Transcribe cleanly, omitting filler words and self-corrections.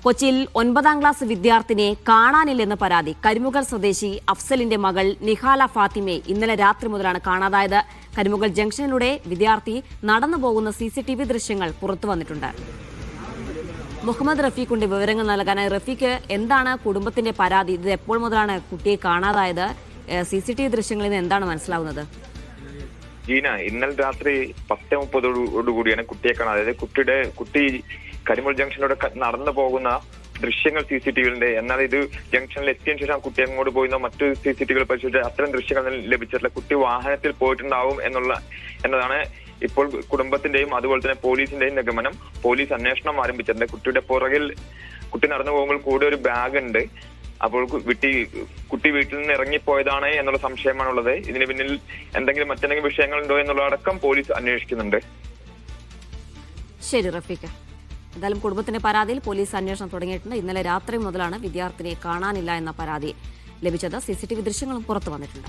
കൊച്ചിയിൽ 9ാം ക്ലാസ് വിദ്യാർത്ഥിനിയെ കാണാനില്ലെന്ന് പരാതി. കരിമുകൾ സ്വദേശി അഫ്സലിന്റെ മകൾ നിഹാല ഫാത്തിമയെ ഇന്നലെ രാത്രി മുതലാണ് കാണാതായത്. കരിമുകൾ ജംഗ്ഷനിലൂടെ വിദ്യാർത്ഥി നടന്നു പോകുന്ന CCTV ദൃശ്യങ്ങൾ പുറത്തു വന്നിട്ടുണ്ട്. മുഹമ്മദ് റഫീഖുണ്ട് വിവരങ്ങൾ നൽകാനായി. റഫീഖ്, എന്താണ് കുടുംബത്തിന്റെ പരാതി? ഇത് എപ്പോൾ മുതലാണ് കുട്ടിയെ കാണാതായത്? CCTV ദൃശ്യങ്ങളിൽ നിന്ന് എന്താണ് മനസ്സിലാവുന്നത്? ജീന, ഇന്നലെ രാത്രി 10:30 കുട്ടിയെ കാണാതെ. അതായത് കുട്ടി കരിമുൾ ജംഗ്ഷനിലൂടെ നടന്നു പോകുന്ന ദൃശ്യങ്ങൾ CCTVയിലുണ്ട്. എന്നാൽ ഇത് ജംഗ്ഷനിൽ എത്തിയതിനു ശേഷം കുട്ടി അങ്ങോട്ട് പോയിരുന്ന മറ്റു CCTVകൾ പരിശോധിച്ച് അത്തരം ദൃശ്യങ്ങൾ ലഭിച്ചിട്ടില്ല. കുട്ടി വാഹനത്തിൽ പോയിട്ടുണ്ടാവും എന്നതാണ് ഇപ്പോൾ കുടുംബത്തിന്റെയും അതുപോലെ തന്നെ പോലീസിന്റെയും നിഗമനം. പോലീസ് അന്വേഷണം ആരംഭിച്ചിട്ടുണ്ട്. കുട്ടിയുടെ പുറകിൽ കുട്ടി നടന്നു പോകുമ്പോൾ കൂടെ ഒരു ബാഗ് ഉണ്ട്. അപ്പോൾ കുട്ടി വീട്ടിൽ നിന്ന് ഇറങ്ങിപ്പോയതാണ് എന്നുള്ള സംശയമാണുള്ളത്. ഇതിന് പിന്നിൽ മറ്റെന്തെങ്കിലും വിഷയങ്ങളുണ്ടോ എന്നുള്ളതടക്കം പോലീസ് അന്വേഷിക്കുന്നുണ്ട്. ശരി റഫീഖ്. എന്തായാലും കുടുംബത്തിന്റെ പരാതിയിൽ പോലീസ് അന്വേഷണം തുടങ്ങിയിട്ടുണ്ട്. ഇന്നലെ രാത്രി മുതലാണ് വിദ്യാർത്ഥിനിയെ കാണാനില്ല എന്ന പരാതി ലഭിച്ചത്. CCTV ദൃശ്യങ്ങളും പുറത്തു വന്നിട്ടുണ്ട്.